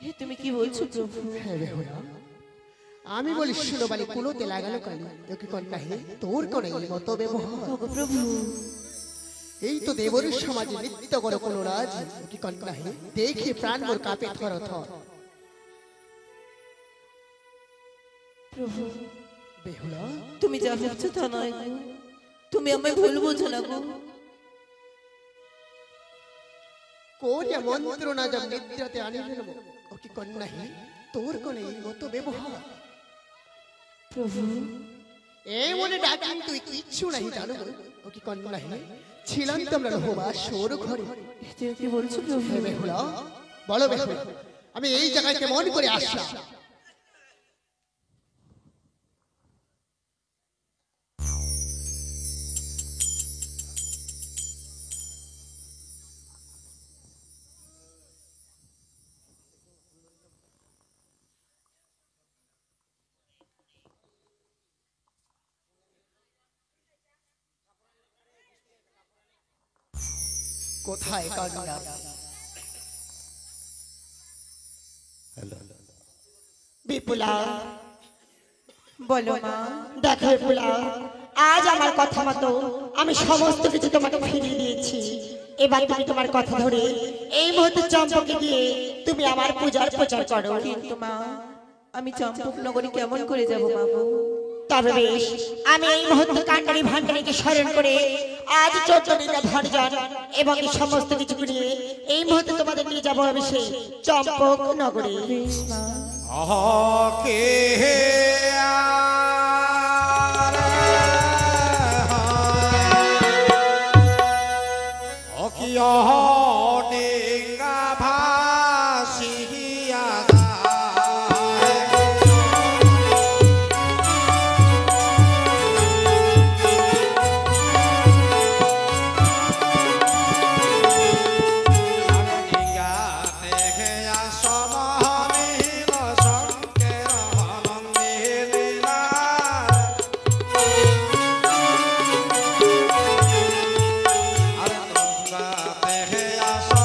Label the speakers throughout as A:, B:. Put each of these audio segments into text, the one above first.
A: হে তুমি কি বলছো প্রভু?
B: হ্যাঁ বেহুলা, আমি বলি শুনো বালি কুলোতে লাগালো কালি তোকে কন্যা হে তোর করে এই মতো ব্যবহার।
A: ওগো প্রভু,
B: এই তো দেবরের সমাজে নৃত্য করে কোনো রাজ কি কন্যা হে দেখে প্রাণ মোর কাঁপে থর থর।
A: প্রভু
B: বেহুলা,
A: তুমি যা ভাবছো তা নয় গো, তুমি আমায় ভুল বোঝো না গো।
B: কোরিয়া মন্ত্রণা জব নিদ্রাতে আনিলেন ও কি কন্যা হে তোর করে এই মতো ব্যবহার।
A: প্রভু
B: এই মনে ডাকি তুই কিচ্ছু নাই জানো ও কি কন্যা হে ছিলাম তো আমরা রহবা সোর ঘরে।
A: হে তুমি কি বলছো প্রভু?
B: হে বেহুলা, বলো বেহুলা, আমি এই জায়গায় কেমন করে আসলাম? কোথায় কন্যা?
C: বিপুলা,
A: বলো মা।
C: দেখো বিপুলা, আজ আমার কথা মতো আমি সমস্ত কিছু তোমাকে ফিরিয়ে দিয়েছি। এবার তুমি তোমার কথা ধরে এই মুহূর্তে চম্পকে গিয়ে তুমি আমার পূজার প্রচার করো।
A: কিন্তু মা, আমি চম্পক নগরে কেমন করে যাব মা গো?
C: তবে বেশ, আমি এই মুহূর্তে কান্ডারি ভান্ডারিকে স্মরণ করে আজ 14 দিনের ধর্জন এবং এই সমস্ত কিছু নিয়ে এই মুহূর্তে তোমাদের নিয়ে যাবো আমি সেই চম্পক নগরে।
A: বেশ মা।
D: কে আসো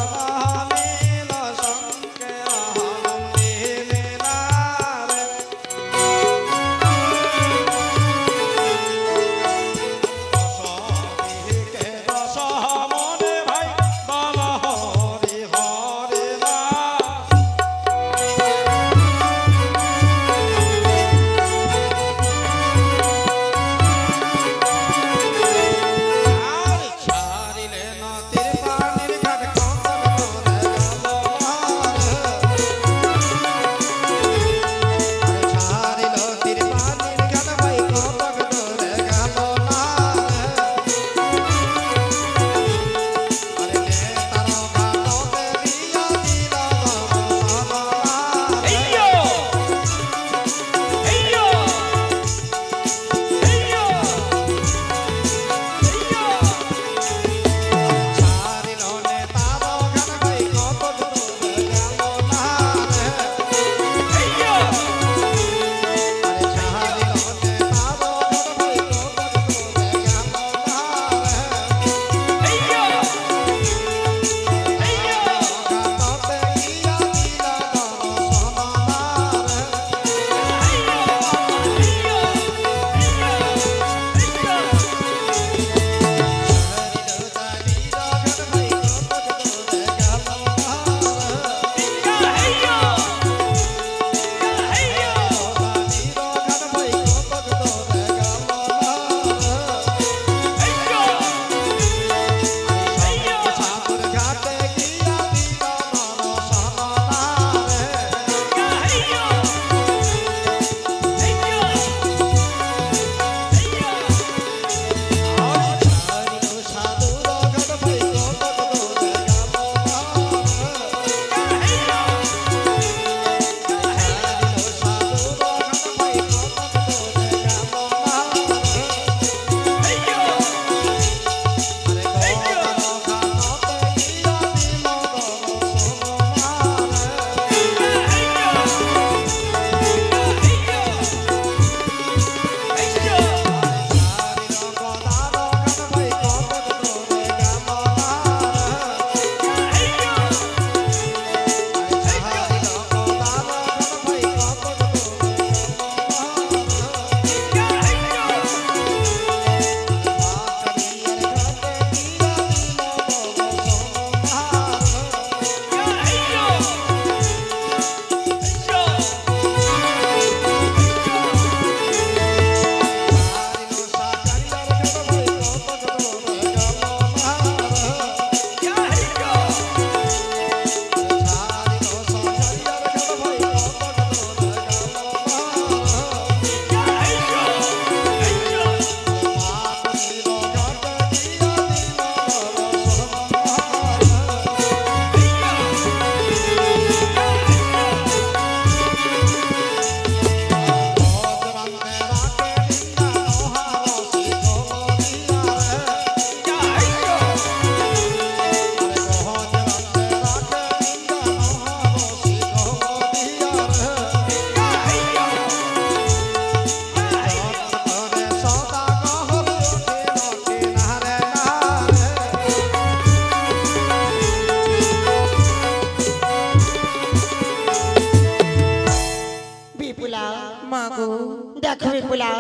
C: পোলা,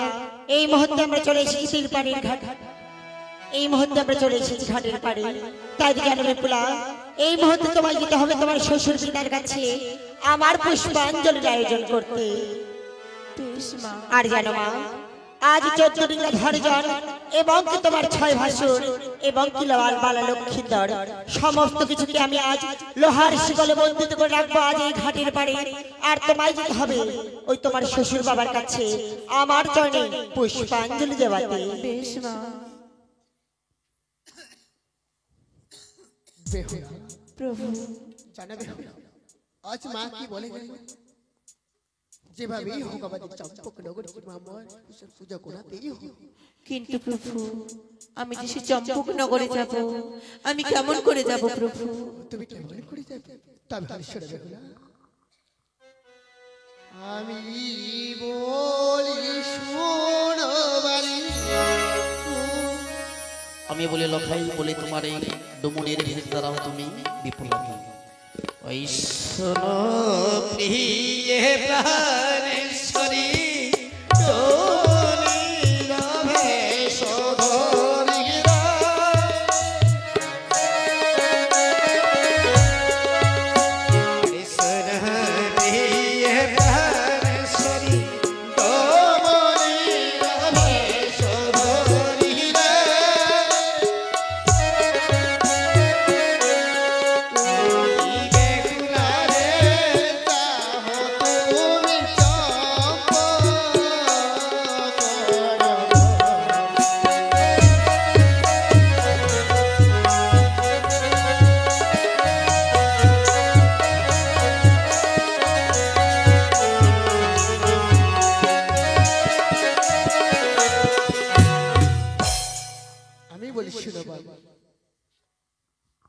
C: এই মুহূর্তে আমরা চলে এসেছি তীরপাড়ের ঘাট। এই মুহূর্তে আমরা চলে এসেছি ঘাটের পাড়ে। তাই জানবে পোলা, এই মুহূর্তে তোমায় যেতে হবে তোমার শ্বশুর পিতার কাছে আমার পুষ্পাঞ্জলির আয়োজন করতে।
A: বেশ মা।
C: আর জানো মা, আজ 14 ডিঙ্গা ধরজন এবং কি তোমার 6 ভাসুর এবং কি লাল বালা লক্ষ্মীধর সমস্ত কিছুকে আমি আজ লোহার শিকলে বন্দিত করে রাখবো আজ এই ঘাটের পাড়ে। আর তোমায় যেতে হবে ওই তোমার শ্বশুর বাবার কাছে আমার চরণে পুষ্পাঞ্জলি দেওয়াতে।
A: বেশ মা।
B: বেহুলা,
A: প্রভু
B: জানো বেহুলা, আজ মা কি বলে গেল? যেভাবেই হোক আমাদের চম্পকনগর আমার পূজা করাতেই হোক।
A: কিন্তু প্রভু আমি যে সে চম্পকনগরে যাব, আমি কেমন করে যাব প্রভু?
B: তুমি কেমন করে যাবে? তবে তাহলে শোনো বেহুলা, আমি বলি শোনো বালি,
E: আমি বলে লখাই বলে তোমার এই ডুমুরের ভেষ দ্বারাও তুমি বিপুলাকে ওই শোনো প্রিয়ে প্রাণেশ্বরী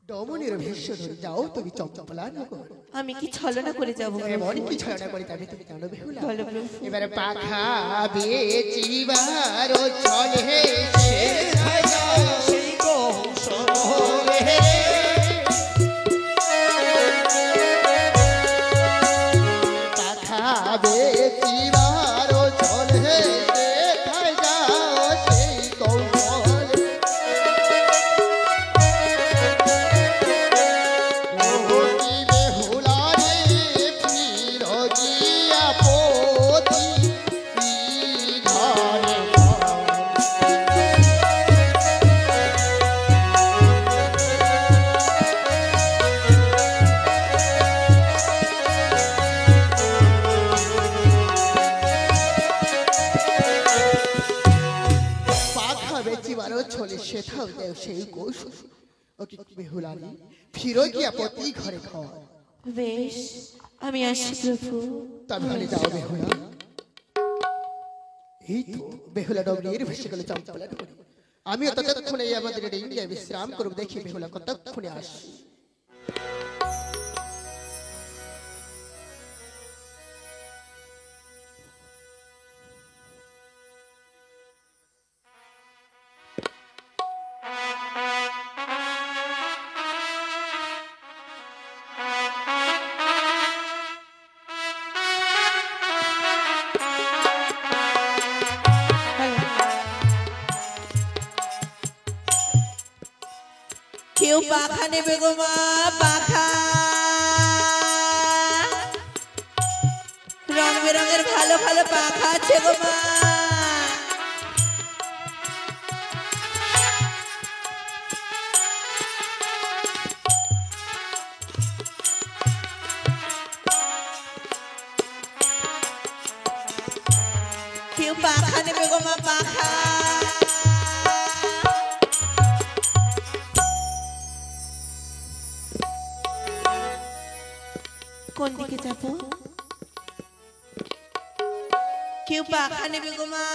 B: ডমনের ভেষ্য ধরে যাও তুমি চম্পলা নগর।
A: আমি কি ছলনা করে যাব?
B: এমন কি ছলনা করে যাবে তুমি জানো বেহুলা?
A: বলো প্রভু।
B: এবারে পাখা বেচিবার চলে সে সেই কৌশলে পাখা বেচিবার চলে সেথায় যাও সেই কৌশলে। সেথাও দেও সেই কৌশল। ওকে বেহুলানি ফিরো গিয়া পতি ঘরে ঘর।
A: বেশ আমি আসছি প্রভু।
B: তবে হলে যাও বেহুলা। এই তো বেহুলা ডমনির ভেসে গেল চম্পলা নগরে। আমিও ততক্ষণে আমাদের ইন্ডিয়া বিশ্রাম করব। দেখি বেহুলা কতক্ষণে আসি।
A: কেউ পাখা নেবে গো মা, পাখা রং বেরঙের ভালো ভালো পাখা আছে গো মা। কেউ পাখা নেবে গো মা, পাখা। কোন দিকে যাব? কেউ পাখা নেবে গো মা,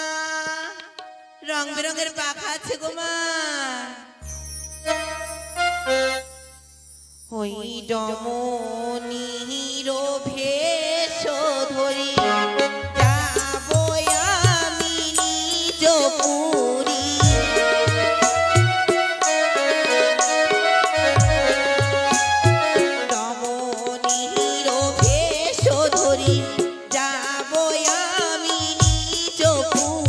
A: রং বেরঙের পাখা আছে গো মা। ওই ডমনির ভেষ ধরি যাব আমি নিজ পুরী। যাব আমি নিজ পুরী।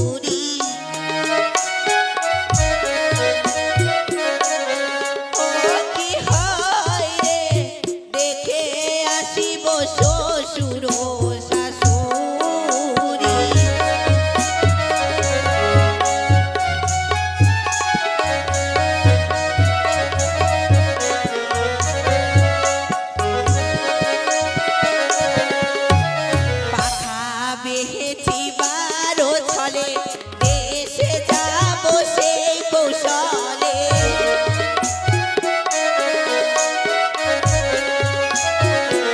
A: শ্বশুর শাশুড়ি পাখা বেহেছি বারো ছলে দেশে যাব সেই কৌশলে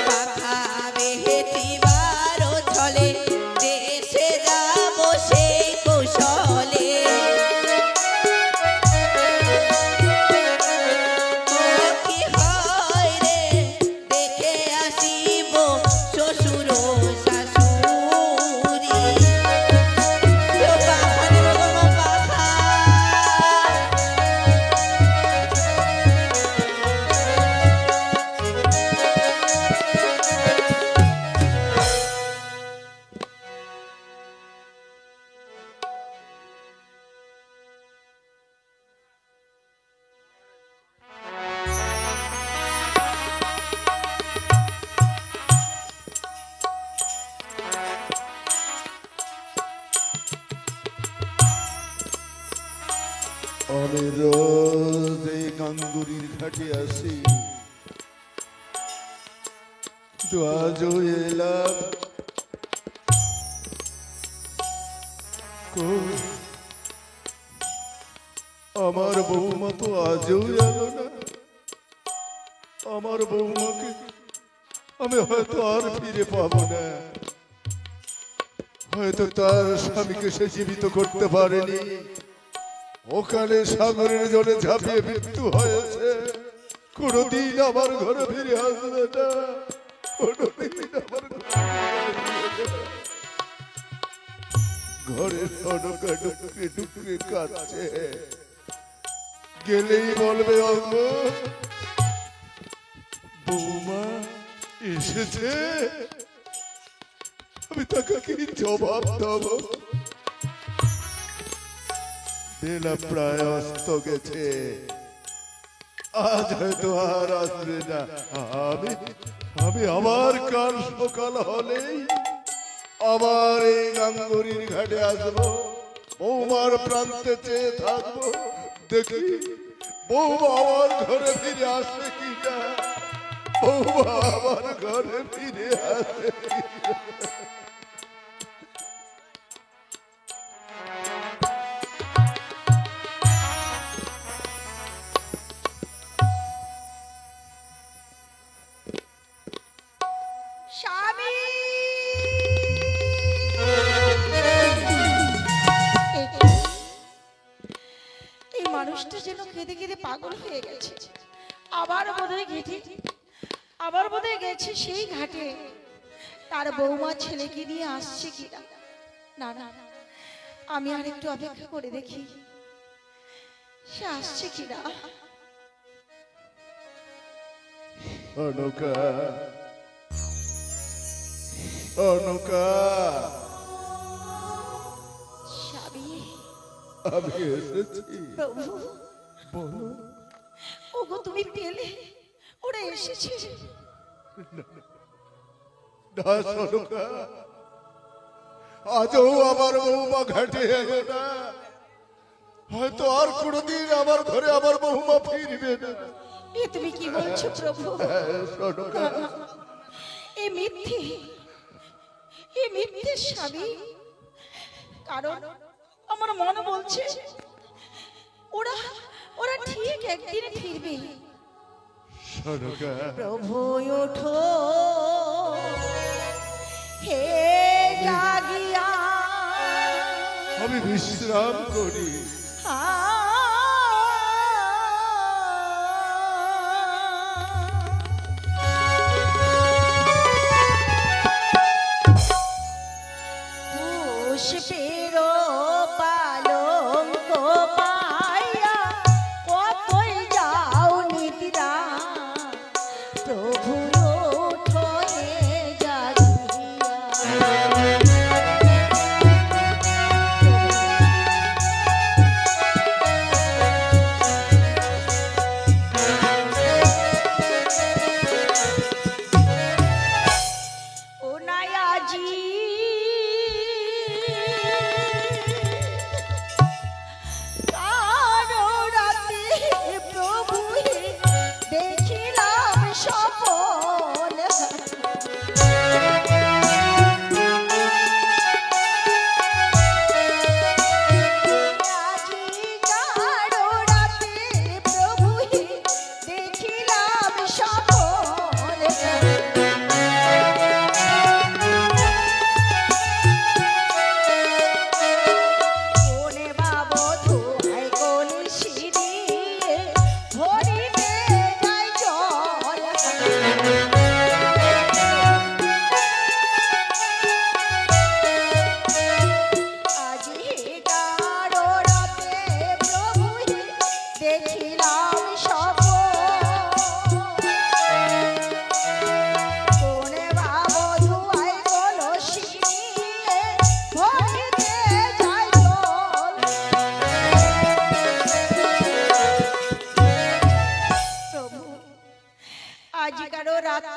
A: পাখা বেহেছি বারো ছলে দেশে যাব সেই কৌশলে কি হয় রে দেখে আসিব শ্বশুর শাশুড়ি ও পাখা রে বাবা পাখা
F: আমি রোজ এই গাঙ্গুরির ঘাটে আসি, কিন্তু আজও এলাম কই? আমার বৌমা তো আজও এলো না। আমার বৌমাকে আমি হয়তো আর ফিরে পাবো না। হয়তো তার স্বামীকে সে জীবিত করতে পারেনি, ওখানে সাগরের জলে ঝাঁপিয়ে মৃত্যু হয়েছে। কোনদিন আমার ঘরে ফিরে আসবে না, কোনদিন আমার ঘরের অনকা ডুকরে ডুকরে কাঁদছে। গেলেই বলবে অঙ্গ বৌমা এসেছে। আমি তাকে কি জবাব দেবো? বেলা প্রায় অস্ত গেছে, আজ হয়তো আর আসবে না। আমি আবার কাল সকাল হলেই আবার এই গাঙ্গুরির ঘাটে আসবো। বৌমার প্রান্তে চেয়ে থাকবো, দেখি বৌমা আমার ঘরে ফিরে আসে কিনা, বৌমা আমার ঘরে ফিরে আসে কিনা।
C: স্বামী
G: এই মানুষটা যেন কেঁদে কেঁদে পাগল হয়ে গেছে। আবার বোধহয় গেছে সেই ঘাটে তার বৌমা ছেলেকে নিয়ে আসছে কিনা। না না, আমি আর একটু অপেক্ষা করে দেখি সে আসছে কিনা।
F: অনুকা, অনুকা,
G: স্বামী,
F: আমি এসেছি।
G: প্রভু,
F: বলো।
G: ওগো তুমি পেলে, ওরা এসেছে।
F: না অনুকা, আজও আমার বৌমা ঘাটে এলো না। হয়তো আর কোনোদিন আমার ঘরে আমার বৌমা ফিরবে না।
G: এ তুমি কি বলছো প্রভু?
F: অনুকা,
G: এ মিথ্যে স্বামী। কারণ আমার মনে বলছে ওরা ঠিক একদিন ফিরবে।
F: অনুকা,
G: প্রভু ওঠো হে জাগিয়া,
F: আমি বিশ্রাম করি।
G: পুষ্পের পালঙ্ক পাইয়া কতই যাও নিদ্রা, প্রভু ওঠো হে জাগিয়া।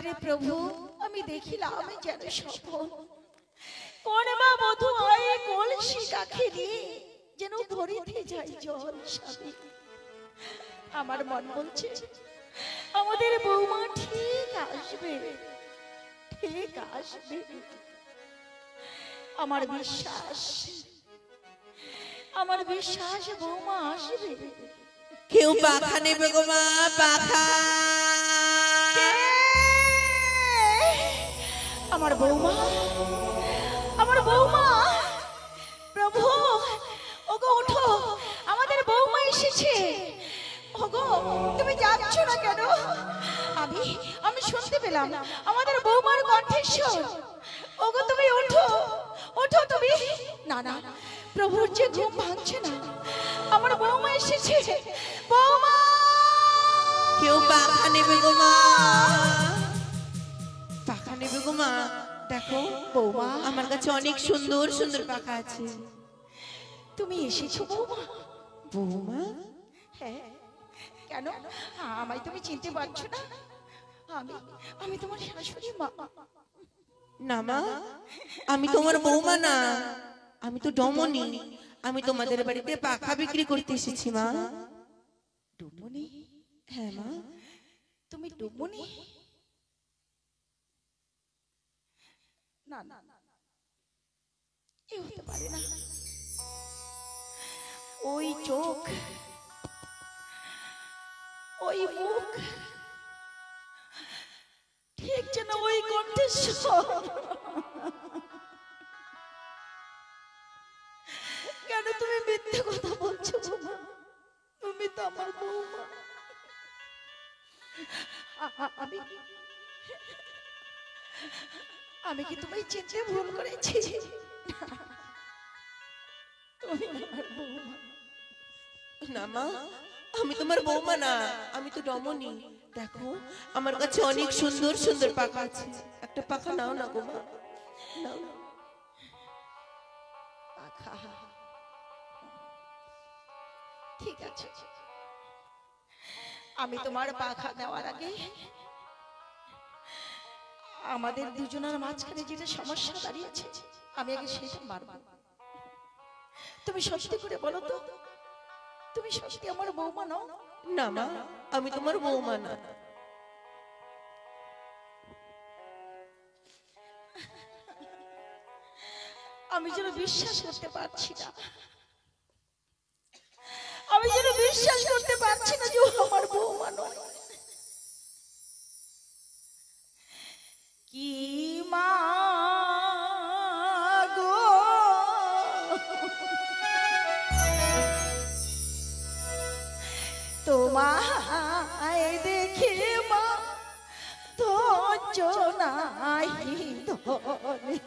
G: রে প্রভু, আমি দেখিলাম যেন স্বপন কোন মা বধূ আয়ে কলসি কাখে নিয়ে যেন ভরিতে যাই জল স্বামী। আমার মন বলছে আমাদের বৌমা ঠিক আসবে, ঠিক আসবে। আমার বিশ্বাস, আমার বিশ্বাস বৌমা আসবে।
A: কেউ পাখা নেবে গো মা, পাখা।
G: আমার বৌমা, আমার বৌমা। প্রভু, ওগো ওঠো, আমাদের বৌমা এসেছে। ওগো তুমি যাচ্ছ না কেন? আমি শুনতে পেলাম আমাদের বৌমার কণ্ঠস্বর। ওগো তুমি ওঠো, ওঠো তুমি। না না, প্রভুর যে ঘুম ভাঙছে না। আমার বৌমা এসেছে, বৌমা।
A: কেউ পাখা নেবে গো মা, পাখা নেবে গো মা। দেখো
G: বৌমা,
A: আমার কাছে অনেক সুন্দর সুন্দর পাখা আছে।
G: তুমি এসেছো বৌমা?
A: বৌমা?
G: হ্যাঁ, কেন আমায় তুমি চিনতে পারছো না? আমি তোমার শাশুড়ি মা।
A: না মা, আমি তোমার বৌমা না, আমি তো ডমনি। আমি তোমাদের বাড়িতে পাখা বিক্রি করতে এসেছি মা।
G: ডুমনি?
A: হ্যাঁ মা।
G: তুমি ডুমনি? না না, এ হতে পারে না। ওই চোখ, ওই মুখ, ঠিক যেন ওই কণ্ঠস্বর। কেন তুমি মিথ্যে কথা বলছো বৌমা? তুমি তো আমার বৌমা। আমি কি তোমায় চিনতে ভুল করেছি? তুমি আমার বৌমা।
A: না মা, আমি তোমার বৌমা না, আমি তো ডমনি। দেখো আমার কাছে অনেক সুন্দর সুন্দর পাখা আছে, একটা পাখা নাও না গো মা, নাও না।
G: পাখা, ঠিক আছে। আমি তোমার পাখা দেওয়ার আগে আমাদের দুজনের মাঝখানে যেটা সমস্যা দাঁড়িয়েছে, আমি আগে সেটা মারব। তুমি সত্যি করে বলো তো, তুমি সত্যি আমার বৌমা নও?
A: না মা, আমি তোমার বৌমা না।
G: আমি যেন বিশ্বাস করতে পারছি না, আমি যেন বিশ্বাস করতে পারছি না যে ও আমার বৌমা নয়। কি মা গো, তোমায় দেখে মা ধৈর্য নাহি ধরে।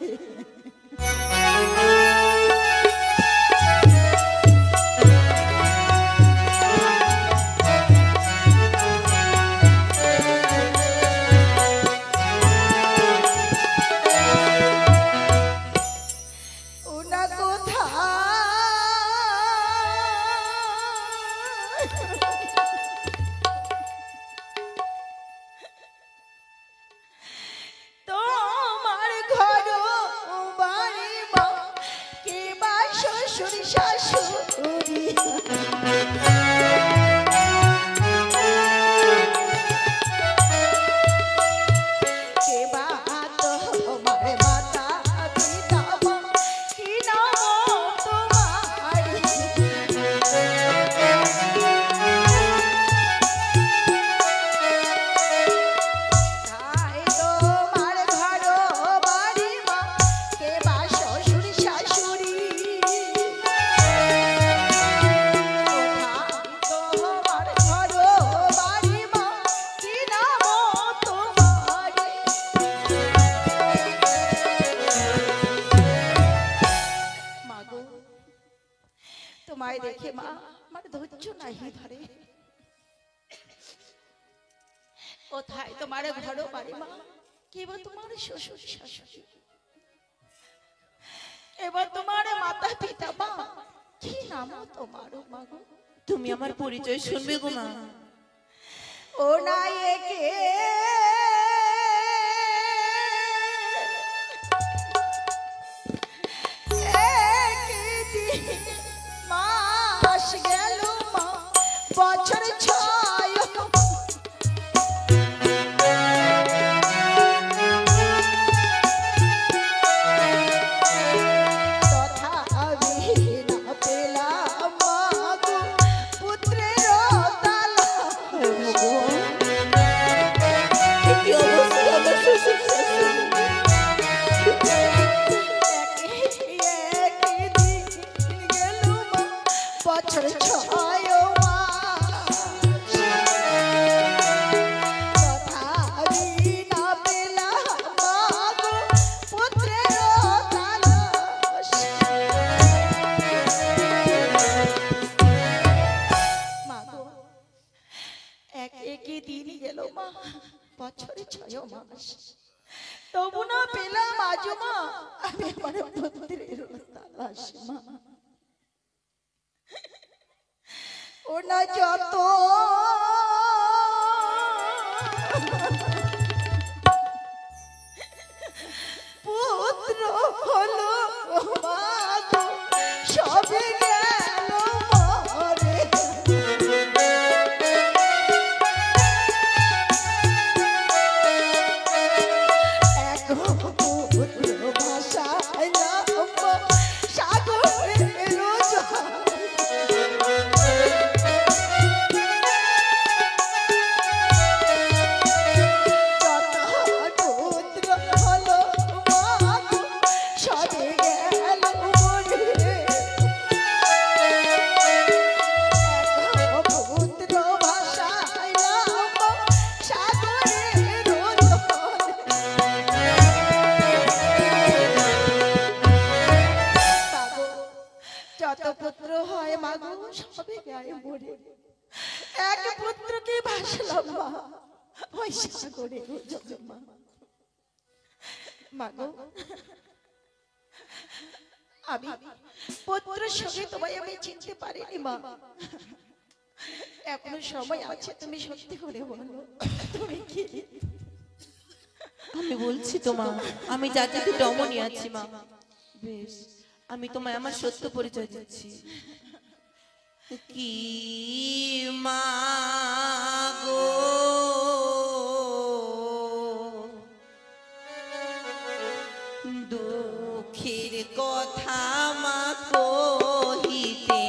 G: ওনা কোথায়? তোমার ঘর বাড়ি মা, কে বা শ্বশুর শাশুড়ি। কে বা তোমার মাতা পিতা মা, কি নাম তোমার? তাই তোমার ঘর বাড়ি মা, কে বা শ্বশুর শাশুড়ি। কোথায় তোমার ঘর বাড়ি মা, কি নাম তোমার? মা গো, তোমায় দেখে মা আমার ধৈর্য নাহি ধরে। কোথায় তোমার ঘর বাড়ি মা, কেবল তোমার শ্বশুর শাশুড়ি, এবার তোমার মাতা পিতা মা, কি নাম তোমার মা গো?
A: তুমি আমার পরিচয় শুনবে গো মা।
G: ও নায়কে আজও মা আমি আমার পুত্রের তালাশ মা। ও না যত পুত্র হলো মা গো, সবে গেল মরে। এক পুত্র ভাষাইলাম সাগরের জল। পুত্র হলো মা গো, সবে গেল মরে। পুত্র ভাষাইলাম সাগরের জল। মাগো, যত পুত্র হয় মাগো সবে গায়ে মরে। এক পুত্রকে ভাসলাম মা ওই সাগরে মা। মাগো, আমি পুত্রের সঙ্গে তোমায় আমি চিনতে পারিনি মা। এখনো সময় আছে, তুমি সত্যি করে বলো তুমি কি?
A: আমি বলছি তোমা, আমি জাতিতে ডমনি আছি মা। বেশ, আমি তোমায় আমার সত্য পরিচয় দিচ্ছি। কি মা গো, দুঃখের কথা মা কহিতে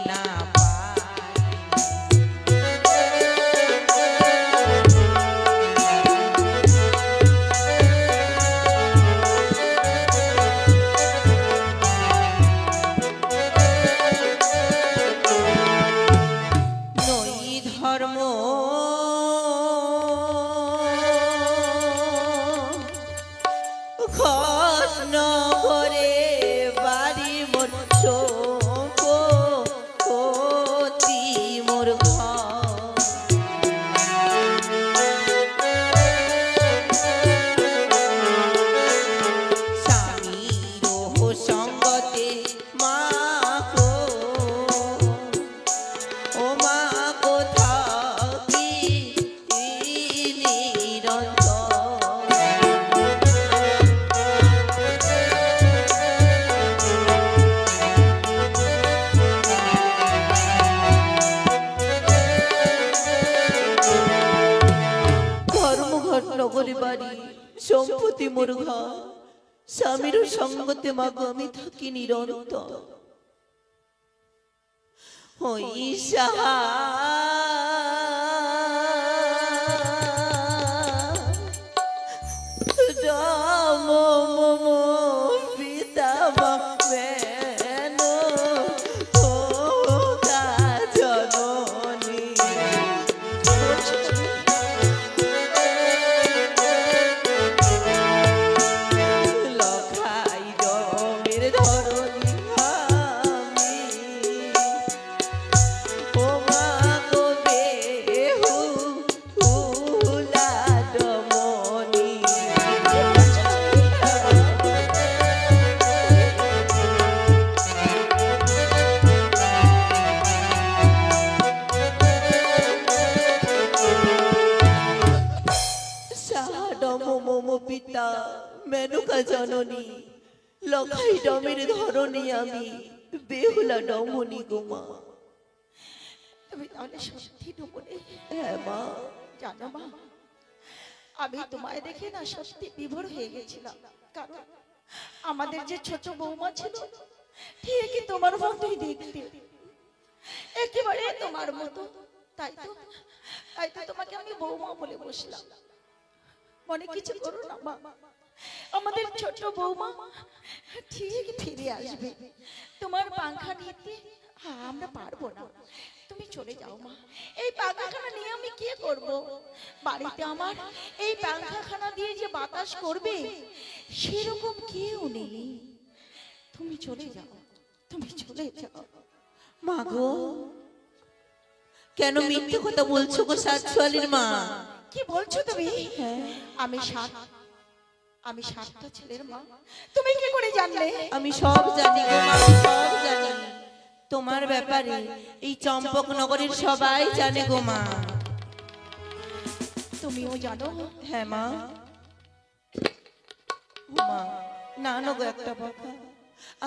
A: না পারি। নই ধর্ম খস্ন করে বাড়ি মোর সম্পত্তি মোর ঘর। স্বামীর সঙ্গতে মা গো, ও মা কোথাও কি নিরন্তর। ধর্মঘট নগরী বাড়ি সম্পত্তি মোর ঘর। স্বামীর সঙ্গতে মাগো আমি থাকি নিরন্তর। ওই সাহা রাম মম পিতা মেন ও জননী। লখাই জমের ধরনী আমি, ও মা গো বেহুলা ডমনী। সাহা ডম মম পিতা মেনকা জননী, লখাই ডমের ধরনী আমি, বেহুলা ডমনী গো মা।
G: তুমি তাহলে সত্যি ডুবনে?
A: হ্যাঁ মা।
G: জানো মা, আমি তোমায় দেখে না সত্যি বিভোর হয়ে গেছিলাম। কারণ আমাদের যে ছোট বৌমা ছিল ঠিকই তোমার মতোই দেখতে, একেবারে তোমার মতো। তাই তো তোমাকে আমি বৌমা বলে বসলাম। মনে কিছু করো না মা, আমাদের ছোট বৌমা ঠিক ফিরে আসবে। তোমার পাংখা নিতে আমরা পারবো না, তুমি চলে যাও মা। এই পাংখাখানা নিয়ে আমি কি করব? বাড়িতে আমার এই পাংখাখানা দিয়ে যে বাতাস করবে সেরকম কেউ নেই। তুমি চলে যাও, তুমি চলে যাও।
A: মা গো, কেন মিথ্যে কথা বলছো গো সাতচুয়ালির মা?
G: কি বলছো তুমি? আমি আমি সাতটা ছেলের মা, তুমি কি করে জানলে?
A: আমি সব জানি গো মা, আমি সব জানি। তোমার ব্যাপারে এই চম্পকনগরের সবাই জানে গো মা।
G: তুমিও জানো?
A: হ্যাঁ মা। ও মা, না না গো, একটা পাখা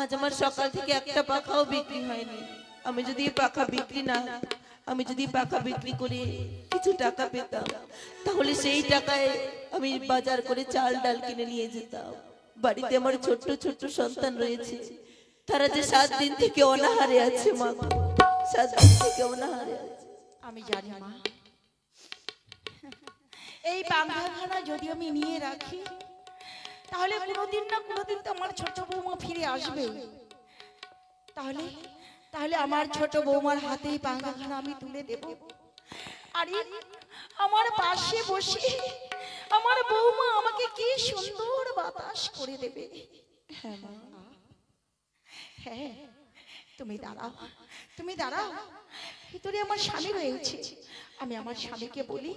A: আজ আমার সকাল থেকে একটা পাখাও বিক্রি হয়নি। আমি যদি এই পাখা বিক্রি না, আমি যদি পাখা বিক্রি করে কিছু টাকা পেতাম, তাহলে সেই টাকায় আমি বাজার করে চাল ডাল কিনে নিয়ে যেতাম। বাড়িতে আমার ছোট্ট ছোট্ট সন্তান রয়েছে, তারা যে 7 দিন থেকে অনাহারে আছে মা, 7 দিন থেকে অনাহারে আছে।
G: আমি জানি মা, এই পাঙ্খাখানা যদি আমি নিয়ে রাখি, তাহলে কোনোদিন না কোনোদিন তো আমার ছোট বৌমা ফিরে আসবে। তাহলে তাহলে আমার ছোট বৌমার হাতেই পাঙ্খাখানা আমি তুলে দেব। আরে আমার পাশে বসে আমার বৌমা আমাকে কি সুন্দর বাতাস করে দেবে।
A: হ্যাঁ মা।
G: হ্যাঁ, তুমি দাঁড়াও, তুমি দাঁড়াও। ভিতরে আমার স্বামী রয়েছে, আমি আমার স্বামীকে বলি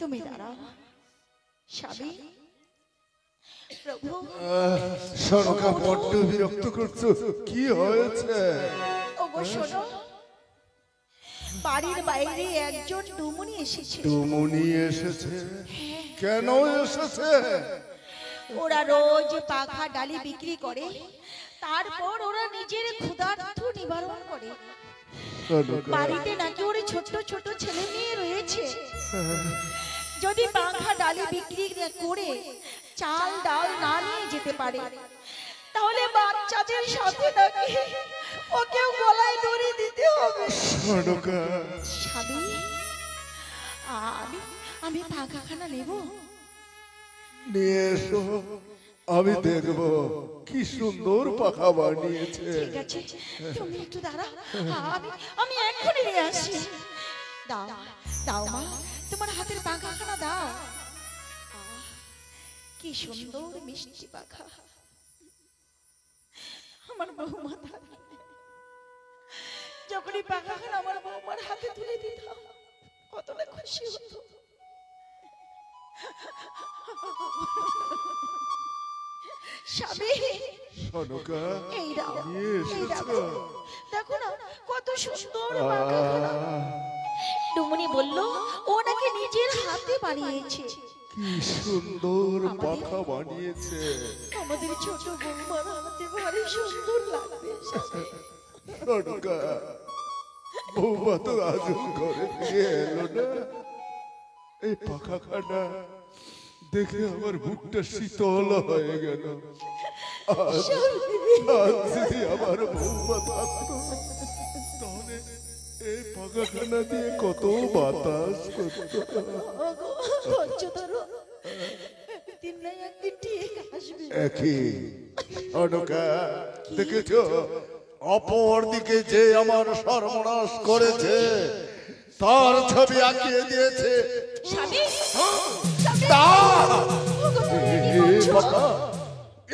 G: তুমি দাঁড়াও। স্বামী, প্রভু।
F: সরকা বড্ড বিরক্ত করছো, কি হয়েছে?
G: ওগো শোনো, বাড়ির বাইরে একজন ডুমুনি এসেছে।
F: টুমুনি এসেছে? কেন এসেছে?
G: ওরা রোজ পাখা ডালি বিক্রি করে, তারপর ওরা নিজের ক্ষুধার্ত নিবারণ করে। বাড়িতে নাকি ওর ছোট ছোট ছেলে মেয়ে রয়েছে। যদি পাখা ডালি বিক্রি করে চাল ডাল না নিয়ে যেতে পারে, তাহলে বাচ্চাদের সাথে নাকি ওকেও গলায় দড়ি দিতে হবে।
F: সরকা,
G: স্বামী, আমি পাখাখানা নেব।
F: নিয়ে এসো, আমি দেখব কি সুন্দর পাখা বানিয়েছে।
G: ঠিক আছে, তুমি একটু দাঁড়াও, আমি এক্ষুনি নিয়ে আসি। দাও দাও মা, তোমার হাতের পাখাখানা দাও। কি সুন্দর মিষ্টি পাখা। আমার বৌমা যখনই পাখাখানা আমার বৌমার হাতে তুলে দিতাম, কতটা খুশি হতো। স্বামী,
F: সরকা,
G: এই দাও,
F: নিয়ে
G: এই দাও।
F: এসেছো?
G: দেখো না কত সুন্দর পাখাখানা। ডুমুনি বলল ও নাকি নিজের হাতে বানিয়েছে।
F: কি সুন্দর পাখা বানিয়েছে।
G: আমাদের ছোট বৌমার হাতে ভারী সুন্দর লাগবে।
F: সরকা, বৌমা তো আজও ঘরে ফিরে এলো না। এই পাখাখানা দেখে আমার বুকটা শীতল হয়ে গেল। আজ যদি আমার বৌমা থাকতো, তাহলে এই পাখাখানা দিয়ে কত বাতাস করতো।
G: ধৈর্য ধরো, একদিন না একদিন ঠিক আসবে।
F: একই সরকা, দেখেছ অপর দিকে যে আমার সর্বনাশ করেছে, তার ছবি আঁকিয়ে দিয়েছে।
G: স্বামী,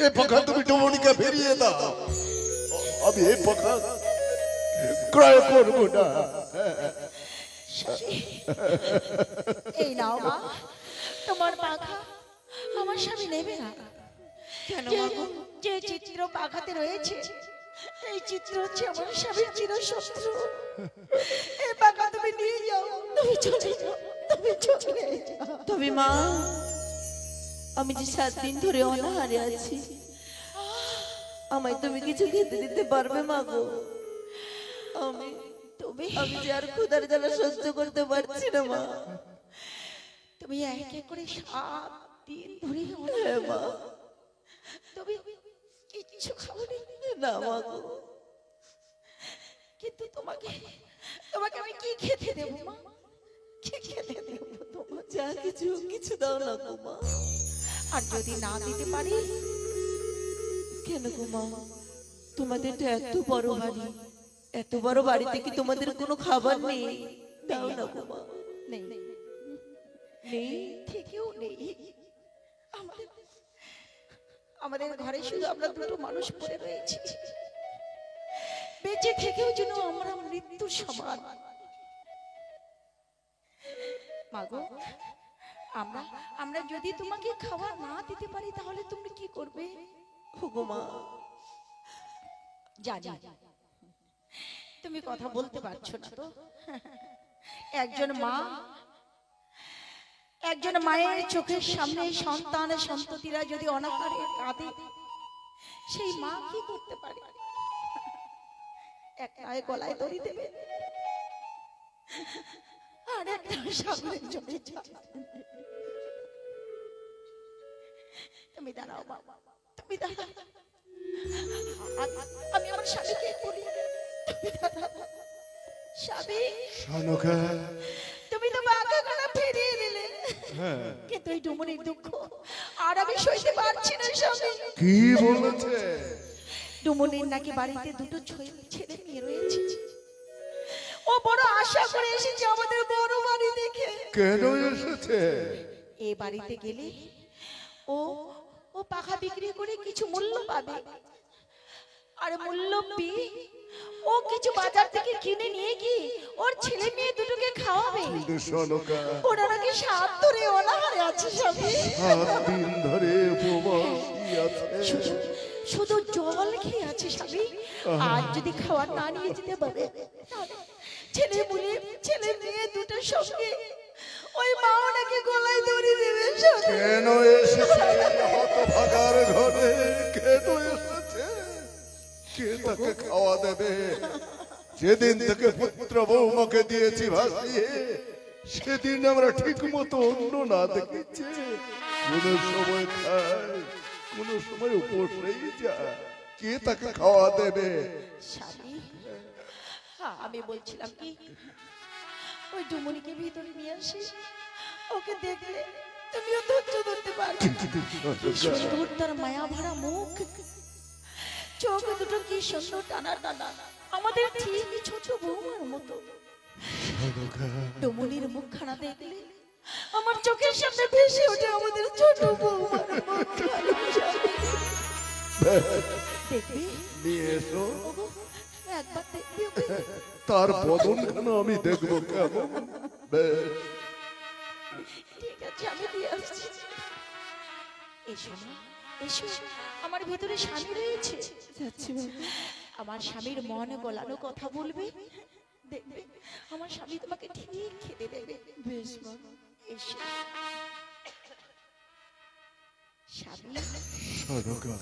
F: এ পাখা তুমি ডুমুনিকে ফিরিয়ে দাও। আমি এই পাখা ক্রয় করবো না।
G: এই নাও মা, তোমার পাখা আমার স্বামী নেবে না।
A: কেন
G: যে-
A: মা গো?
G: যে চিত্র পাখাতে রয়েছে, এই চিত্র হচ্ছে আমার স্বামীর চিরশত্রু। এই পাখা তুমি নিয়ে যাও, তুমি চলে যাও, তুমি চলে যাও।
A: তবে মা, আমি যে 7 দিন ধরে অনাহারে আছি, আমায় তুমি কিছু খেতে দিতে পারবে মা গো? আমি যে আর ক্ষুধার জ্বালা সহ্য করতে পারছি না মা।
G: তুমি এক এক করে 7 দিন ধরে
A: হ্যাঁ মা।
G: তুমি কিচ্ছু খাওনি
A: না মা গো।
G: কিন্তু তোমাকে তোমাকে আমি কি খেতে দেবো মা? কি খেতে দেবো তোমার?
A: যা কিছু দাও না গো মা।
G: আর যদি না দিতে পারি?
A: কেন গো মা, তোমাদের তো এত বড় বাড়ি, এত বড় বাড়িতে কি তোমাদের কোনো খাবার নেই? দাও না গো মা।
G: নেই,
A: নেই?
G: থেকেও নেই। আমাদের আমাদের ঘরে শুধু আমরা দুটো মানুষ পড়ে রয়েছি। বেঁচে থেকেও যেন আমরা মৃত্যুর সমান। মাগো, আমরা আমরা যদি তোমাকে খাবার না দিতে পারি তাহলে তুমি কি করবে?
A: ওগো মা,
G: জানি তুমি কথা বলতে পারছো না তো। একজন মা, একজন মায়ের চোখের সামনে সন্তান সন্ততিরা যদি অনাহারে কাঁদে, সেই মা কি করতে পারে? একটা গলায় দড়ি দেবে, আর একটা সাগরের জলে যাবে। তুমি দাঁড়াও বাবা, তুমি দাঁড়াও। আমি আমার স্বামীকে বলি, তুমি দাঁড়াও স্বামী।
F: সনকা,
G: তুমি তো বাঁকা গলা ফিরিয়ে দিলে, কিন্তু এই ডুমুনির দুঃখ আর আমি সইতে পারছি না স্বামী।
F: কি বলেছে?
G: ডুমুনির নাকি বাড়িতে দুটো ছেলে মেয়ে রয়েছে। ও বড় আশা করে এসেছে আমাদের বড় বাড়ি দেখে।
F: কেন এসেছে?
G: এই বাড়িতে গেলে ও ও পাখা বিক্রি করে কিছু মূল্য পাবে, আর মূল্য পেয়ে ও কিছু বাজার থেকে কিনে নিয়ে গিয়ে ওর ছেলে মেয়ে দুটোকে খাওয়াবে।
F: কিন্তু সনকা,
G: ওরা নাকি 7 ধরে অনাহারে আছে স্বামী।
F: 7 দিন ধরে উপবাসী আছে।
G: শুধু জল খেয়ে আছে স্বামী। আর যদি খাবার না নিয়ে যেতে পারে, ছেলে মেয়ে দুটোর সঙ্গে ওই মা ওনাকে গলায় দড়ি দেবে স্বামী।
F: কেন এসেছে হতভাগার ঘরে? কেন এসেছে? কে তাকে খাওয়া দেবে? যেদিন থেকে পুত্র বৌমাকে দিয়েছি ভাসিয়ে, সেদিন আমরা ঠিক মতো অন্য না দেখেছি। কোন সময় খায়, কোন সময় উপসেই যায়। কে তাকে খাওয়া দেবে?
G: স্বামী, আমি বলছিলাম কি, ওই ডুমুনিকে ভিতরে নিয়ে আসি, ওকে দেখলে তুমিও ধৈর্য ধরতে পারবে। কি সুন্দর তার মায়া ভরা মুখ, চোখ দুটো কি সুন্দর টানা টানা, আমাদের ঠিক ছোট বৌমার মতো। ডুমুনির মুখখানা দেখলে আমার চোখের সামনে ভেসে ওঠে আমাদের ছোট বৌমার মুখখানা। দেখবে,
F: নিয়ে এসো।
G: ওগো, একবার দেখবে ওকে।
F: তার বদনখানা আমি দেখবো কেমন? বেশ,
G: ঠিক আছে, আমি দিয়ে আসছি। এসো মা, এসো। আমার ভিতরে স্বামী রয়েছে।
A: যাচ্ছি বাবা।
G: আমার স্বামীর মন গলানো কথা বলবে, দেখবে আমার স্বামী তোমাকে ঠিক খেতে দেবে।
A: বেশ বাবা।
G: এসো স্বামী,
F: সনকা,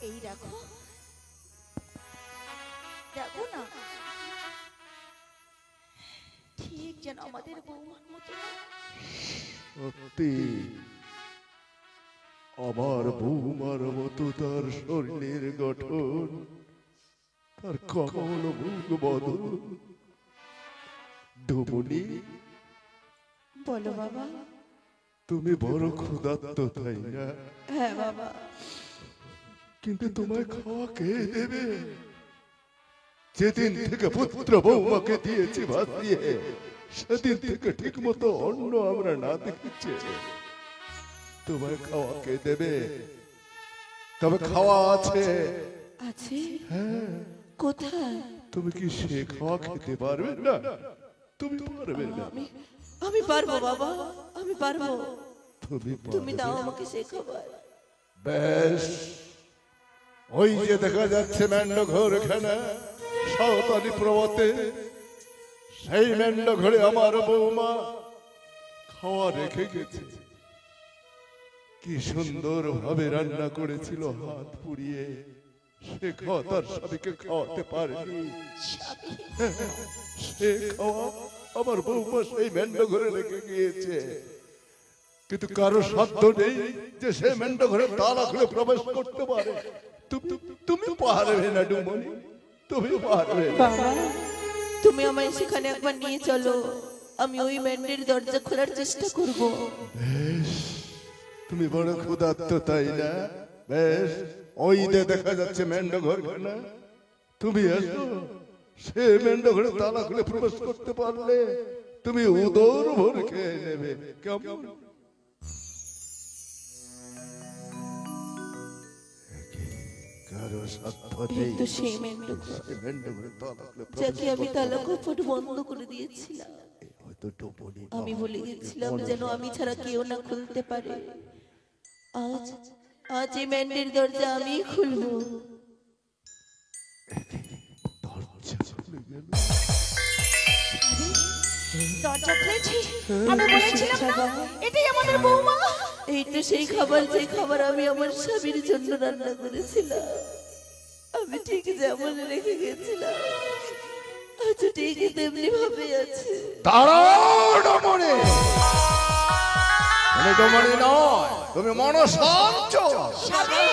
G: এই রাখো, দেখো না, ঠিক যেন আমাদের বৌমার মতো।
F: সত্যি আমার বৌমার মতো তার শরীরের গঠন, তার কমল মুখ বদন। ডুমুনি,
A: বলো বাবা।
F: তুমি বড় ক্ষুধার্ত, তাই না?
A: হ্যাঁ বাবা।
F: কিন্তু তোমায় খাওয়া কে দেবে? যেদিন থেকে পুত্র বৌমাকে দিয়েছি ভাসিয়ে, সেদিন থেকে ঠিক মতো অন্ন আমরা না দেখেছি। তোমায় খাওয়া কে দেবে? তবে খাওয়া আছে।
A: আছে?
F: হ্যাঁ,
A: কোথায়?
F: তুমি কি সে খাওয়া খেতে পারবে না? তুমি পারবে না।
A: আমি পারবো বাবা, আমি পারবো।
F: তুমি
A: তুমি
F: পারবে
A: দাও
F: না।
A: আমাকে সে খাবার।
F: বেশ, ওই যে দেখা যাচ্ছে মেন্ড ঘর খানা সাঁওতালি প্রবতে, সেই মেন্ড ঘরে আমার বৌমা খাওয়া রেখে গেছে। কি সুন্দর ভাবে রান্না করেছিল হাত পুড়িয়ে, সে খাওয়া তার স্বামীকে খাওয়াতে পারেনি। সে খাওয়া আমার বৌমা সেই মেন্ড ঘরে রেখে গিয়েছে। কিন্তু কারো সাধ্য নেই যে সে মেন্ড ঘরে তালা খুলে প্রবেশ করতে পারে। তুমি পারবে না ডুমনি, তুমি পারবে না।
A: বাবা, তুমি আমায় সেখানে একবার নিয়ে চলো, আমি ওই ম্যান্ডের দরজা খোলার চেষ্টা করব।
F: বেশ, তুমি বড় ক্ষুধার্ত, তাই না? বেশ, ওই যে দেখা যাচ্ছে মেন্ড ঘরখানা, তুমি এসো। সে মেন্ড ঘরে তালা খুলে প্রবেশ করতে পারলে তুমি উদর ভরে খেয়ে নেবে। কেমন? কারো সাধ্য নেই
A: কিন্তু সেই মেন্ডু
F: সে মেন্ড ঘরে তালা খুলে প্রবেশ
A: যাকে আমি তালা কপট বন্ধ করে দিয়েছিলাম,
F: তো ডুমুনি
A: আমি বলে গেছিলাম যেন আমি ছাড়া কেউ না খুলতে পারে। আজ আজ এই ম্যান্ডের দরজা আমি খুলবো।
F: দরজা খুলে গেল।
G: দরজা খুলেছি, আমি বলেছিলাম না এটাই আমাদের বৌমা।
A: এই তো সেই খাবার, যে খাবার আমি আমার স্বামীর জন্য রান্না করেছিলাম। আমি ঠিক যেমন রেখে গেছিলাম আজ ঠিক তেমনি ভাবে আছে।
F: দাঁড়াও ডমনি, তুমি ডমনি নয়, তুমি মনসাঞ্চ।
G: স্বামী,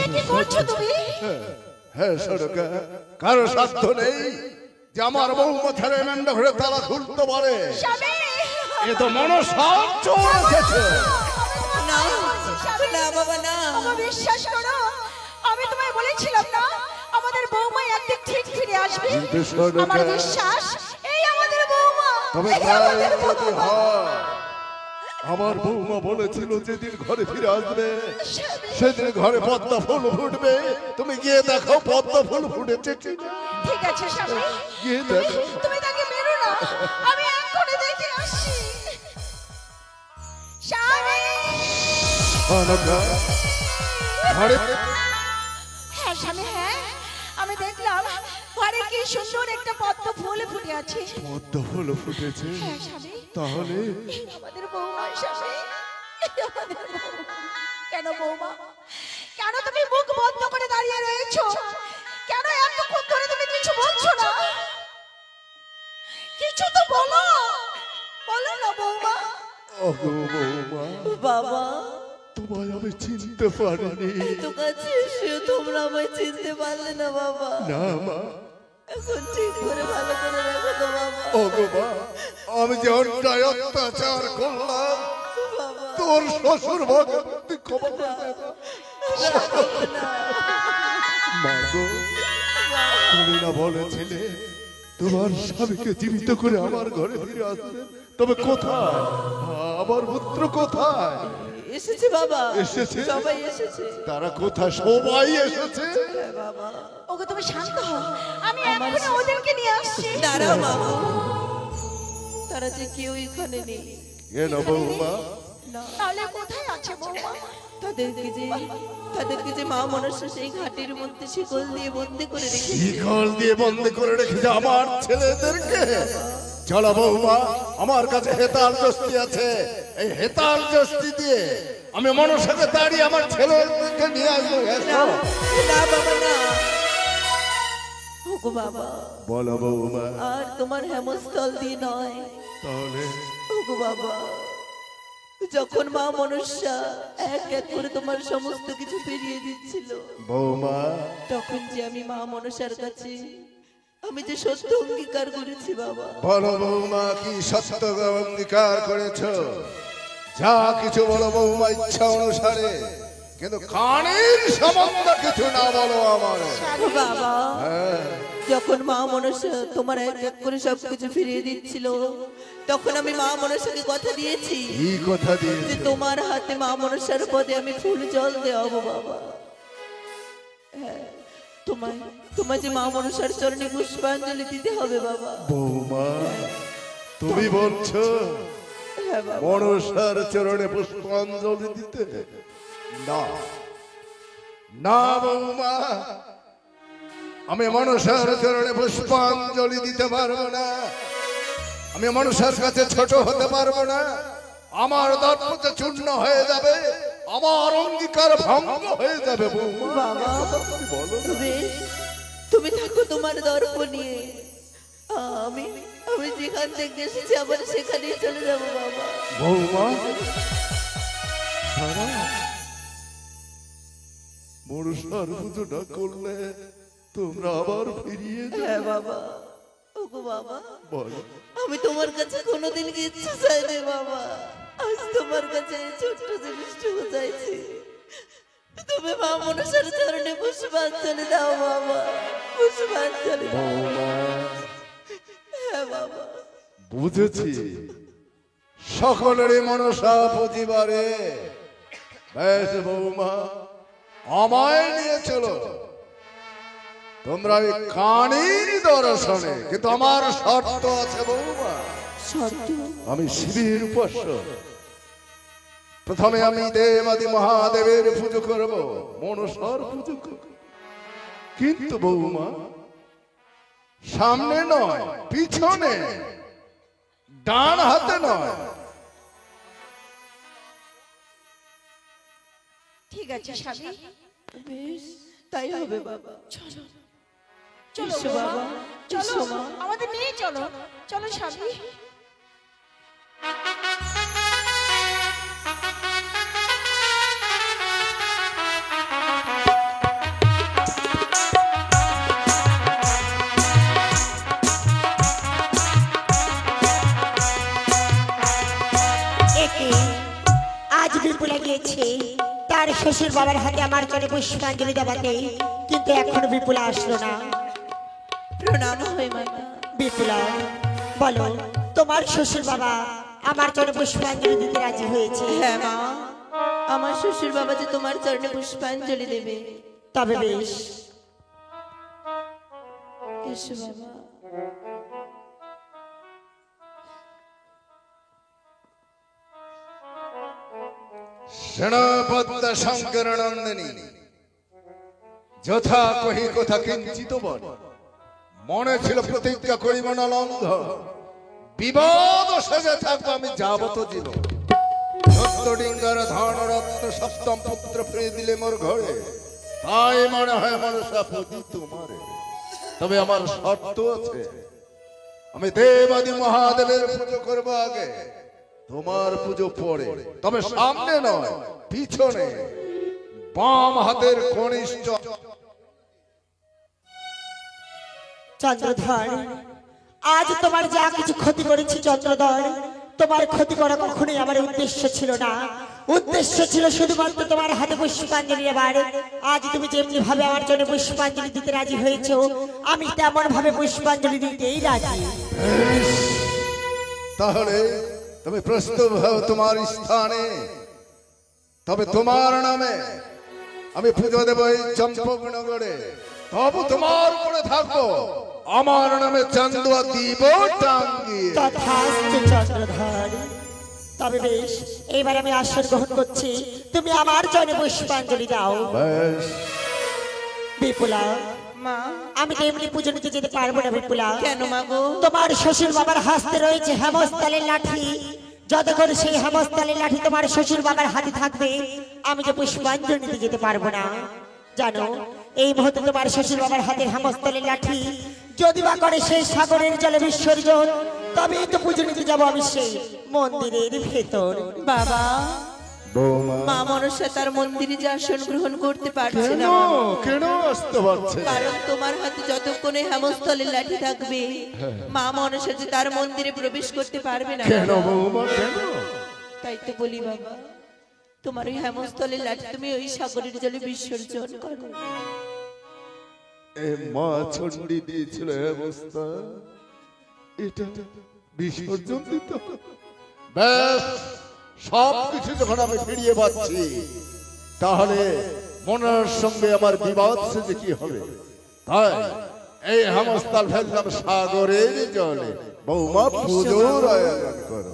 G: এ কি করছো তুমি?
F: হ্যাঁ সরকা, কারো সাধ্য নেই যে আমার বৌমা ছেড়ে মেন্ডা ঘরে তালা খুলতে পারে।
G: স্বামী,
F: এ তো মনসাঞ্চ এসেছে।
A: না না বাবা না,
G: আমার বিশ্বাস করো, আমি তোমায় বলেছিলাম না আমাদের বৌমা একদিন ঠিক ফিরে আসবে।
F: কিন্তু সরকা,
G: আমার বিশ্বাস এই আমাদের বৌমা।
F: তবে
G: এই
F: তাই
G: আমাদের
F: যদি
G: বৌমা।
F: হয়, আমার বৌমা বলেছিল যেদিন ঘরে ফিরে আসবে সেদিন ঘরে পদ্ম ফুল ফুটবে। তুমি গিয়ে দেখো পদ্ম ফুল ফুটেছে কিনা।
G: ঠিক আছে স্বামী,
F: গিয়ে দেখো।
G: তুমি তাকে মেরো না, আমি এক্ষুনি দেখে আসছি। স্বামী,
F: সরকা, ঘরে
G: হ্যাঁ স্বামী, হ্যাঁ আমি দেখলাম ঘরে কি সুন্দর একটা পদ্ম ফুল ফুটে আছে।
F: পদ্ম ফুল ফুটেছে,
G: হ্যাঁ স্বামী,
F: তাহলে
G: এই আমাদের বৌমা। স্বামী, এই আমাদের বৌমা। কেন বৌমা, কেন তুমি মুখ বন্ধ করে দাঁড়িয়ে রয়েছো? কেন এতক্ষণ ধরে তুমি কিছু বলছো না? কিছু তো বলো, বলো না বৌমা।
F: ওগো বৌমা,
A: বাবা
F: তোমায় আমি চিনতে পারিনি।
A: এত কাছে এসেও তোমরা আমায় চিনতে পারলে না বাবা।
F: না মা,
A: এখন ঠিক করে ভালো করে রাখো তো বাবা।
F: ওগো মা, আমি যে অন্যায় অত্যাচার করলাম
A: বাবা
F: তোর শ্বশুর ভগবতী ক্ষমা করে দে। মা গো, তুমি না বলেছিলে তোমার স্বামীকে জীবিত করে আমার ঘরে ফিরে আসবে, তবে কোথায় আমার পুত্র কোথায়?
A: এসেছে বাবা,
F: এসেছে?
A: সবাই এসেছে।
F: তারা কোথায়? সবাই এসেছে।
A: হ্যাঁ বাবা,
G: ওগো তুমি শান্ত হও, আমি এক্ষুনি ওদেরকে নিয়ে আসছি।
A: দাঁড়াও বাবা, তারা যে কেউ এখানে নেই।
F: কেন বৌমা?
A: না,
G: তাহলে কোথায় আছে বৌমা?
A: তাদেরকে যে মা মনসা সেই ঘাটের মধ্যে শিকল দিয়ে বন্দি করে রেখেছে।
F: শিকল দিয়ে বন্দি করে রেখেছে আমার ছেলেদেরকে। চলো বৌমা, আমার কাছে হেতাল জস্তি আছে, এই হেতাল জস্তি দিয়ে আমি মনসাকে দাঁড়িয়ে আমার ছেলেদেরকে নিয়ে আসবো।
A: না না বাবা না, ওগো বাবা,
F: বলো বৌমা,
A: আর তোমার হেমস্থল দিয়ে নয়।
F: তাহলে
A: ওগো বাবা, যখন মা মনসা এক এক করে তোমার সমস্ত কিছু ফিরিয়ে দিচ্ছিল,
F: বৌমা,
A: তখন যে আমি মা মনসার কাছে আমি যে সত্য অঙ্গীকার করেছি বাবা।
F: বলো বৌমা, কি সত্য অঙ্গীকার করেছ? যা কিছু বলো বৌমা ইচ্ছা অনুসারে, কিন্তু কানের সম্বন্ধ কিছু না বলো আমার।
A: বাবা, যখন মা মনসা তোমার এক এক করে সবকিছু ফিরিয়ে দিচ্ছিল, তখন আমি মা মনসাকে কথা দিয়েছি
F: কি কথা
A: যে
F: দিয়েছে?
A: তোমার হাতে মা মনসার পদে আমি ফুল জল দেওয়াবো বাবা। হ্যাঁ, তোমায় যে মা মনসার চরণে পুষ্পাঞ্জলি দিতে হবে বাবা।
F: বৌমা, তুমি বলছো
A: হ্যাঁ বাবা,
F: মনসার চরণে পুষ্পাঞ্জলি দিতে? না না বৌমা, আমি মনসার চরণে পুষ্পাঞ্জলি দিতে পারবো না। আমি মনসার কাছে ছোট হতে পারবো না। আমার দর্প চূর্ণ হয়ে যাবে, আমার অঙ্গীকার ভঙ্গ হয়ে যাবে। বৌমা,
A: বাবা,
F: তুমি বলো না।
A: তুমি থাকো তোমার দর্প নিয়ে, আমি আমি যেখান থেকে এসেছি আবার সেখানেই চলে যাবো বাবা।
F: বৌমা, মনসার পুজোটা করলে তোমরা আবার ফিরিয়ে যাবে।
A: হ্যাঁ বাবা, ওগো বাবা,
F: বলো,
A: আমি তোমার কাছে কোনোদিন কিচ্ছু চাইনি বাবা। আজ তোমার কাছে এই ছোট্ট জিনিসটুকু চাইছি, তুমি মা মনসার চরণে পুষ্পাঞ্জলি দাও বাবা, পুষ্পাঞ্জলি দাও।
F: বৌমা,
A: হ্যাঁ বাবা,
F: বুঝেছি সকলেরই মনসা পুজিবারে। বেশ বৌমা, আমায় নিয়ে চলো তোমরা ওই কানির দর্শনে, কিন্তু আমার শর্ত আছে বৌমা।
A: শর্ত?
F: আমি শিবের উপাস্য। প্রথমে আমি দেবাদি মহাদেবের পুজো করব, মনসার পুজো করব। কিন্তু বৌমা, সামনে নয়, পিছনে, ডান হাতে নয়।
G: ঠিক আছে স্বামী,
A: বেশ, তাই হবে বাবা।
G: চলো
A: এসো
G: বৌমা,
A: বাবা,
G: চলো
A: এসো মা।
G: আমাদের নিয়ে চলো, চলো স্বামী।
C: একে আজ বিপুলা গিয়েছে তার শ্বশুর বাবার হাতে আমার চলে পুষ্পাঞ্জলি দেওয়াতে, কিন্তু এখনো বিপুলা আসলো না।
A: প্রণাম হয় মাতা।
C: বিপুলা, বলো তোমার শ্বশুর বাবা আমার চলে পুষ্পাঞ্জলি দিতে রাজি হয়েছে?
A: হ্যাঁ মা, আমার শ্বশুর বাবা যে তোমার চরণে পুষ্পাঞ্জলি দেবে।
C: তবে বেশ,
A: এসো বাবা।
F: সেনাপদ্য শঙ্কর নন্দিনী, যথা কহি কথা কিঞ্চিত বল। মনে ছিল প্রতিজ্ঞা করিব না লঙ্ঘ, বিবাদ সেজে থাকবো আমি যাবত জীবন। সত্যডিঙ্গার ধনরত্ন সপ্তম পুত্র ফিরে দিলে মোর ঘরে, তাই মনে হয় মনসা পুজি তোমারে। তবে আমার শর্ত আছে, আমি দেবাদি মহাদেবের পুজো করবো আগে, তোমার পুজো পরে। তবে সামনে নয়, পিছনে, বাম হাতের কনিষ্ঠ।
C: চন্দ্রধর, আজ তোমার যা কিছু ক্ষতি করেছি চন্দ্রধর, তোমার ক্ষতি করা কখনোই আমার উদ্দেশ্য ছিল না। উদ্দেশ্য ছিল শুধুমাত্র তোমার হাতে পুষ্পাঞ্জলি নেবার। আজ তুমি যেমনি ভাবে আমার জন্য পুষ্পাঞ্জলি দিতে রাজি হয়েছো, আমি তেমন ভাবে পুষ্পাঞ্জলি দিতেই রাজি।
F: তাহলে তুমি প্রস্তুত হও তোমার স্থানে। তবে তোমার নামে আমি পুজো দেব এই চম্পকনগরে। তবু তোমার উপরে থাকবো, আমার নামে চান্দুয়া দিব টাঙ্গিয়ে।
C: তথাস্তু চন্দ্রধর। তবে বেশ, এবার আমি আসন গ্রহণ করছি, তুমি আমার জন্য পুষ্পাঞ্জলি দাও।
F: বেশ,
C: বিপুলা,
A: মা,
C: আমি তো এমনি পুজো নিতে যেতে পারবো না বিপুলা।
A: কেন মা গো?
C: তোমার শ্বশুর বাবার হাতে রয়েছে হেমস্থালের লাঠি। যতক্ষণ সেই হেমস্থালের লাঠি তোমার শ্বশুর বাবার হাতে থাকবে, আমি যে পুষ্পাঞ্জলি নিতে যেতে পারবো না। জানো, এই মুহূর্তে তোমার শ্বশুর বাবার হাতের হেমস্থালের লাঠি যদি বা করে সেই সাগরের জলে বিসর্জন, তবেই তো পুজো নিতে যাবো আমি সেই মন্দিরের ভেতর।
A: বাবা,
F: বৌমা,
A: মা মনসা তার মন্দিরে যে আসন গ্রহণ করতে পারছে
F: কেন
A: না বাবা।
F: কেন আসতে পারছে না?
A: কারণ তোমার হাতে যতক্ষণে হেমস্থলের লাঠি থাকবে, মা মনসা যে তার মন্দিরে প্রবেশ করতে পারবে না
F: কেন
A: বাবা।
F: বৌমা, কেন?
A: তাই তো বলি বাবা, তোমার ওই হেমস্থলের লাঠি তুমি ওই সাগরের জলে বিসর্জন করো।
F: এ মা চণ্ডী দিয়েছিল অবস্থা, এটা বিসর্জন দিত। ব্যাস, সব কিছু যখন আমি ফিরিয়ে পাচ্ছি, তাহলে মনের সঙ্গে আমার বিবাদ সেজে কি হবে? তাই এই হেমস্থল ফেললাম সাগরের জলে। বৌমা পুজোর আয়োজন করো।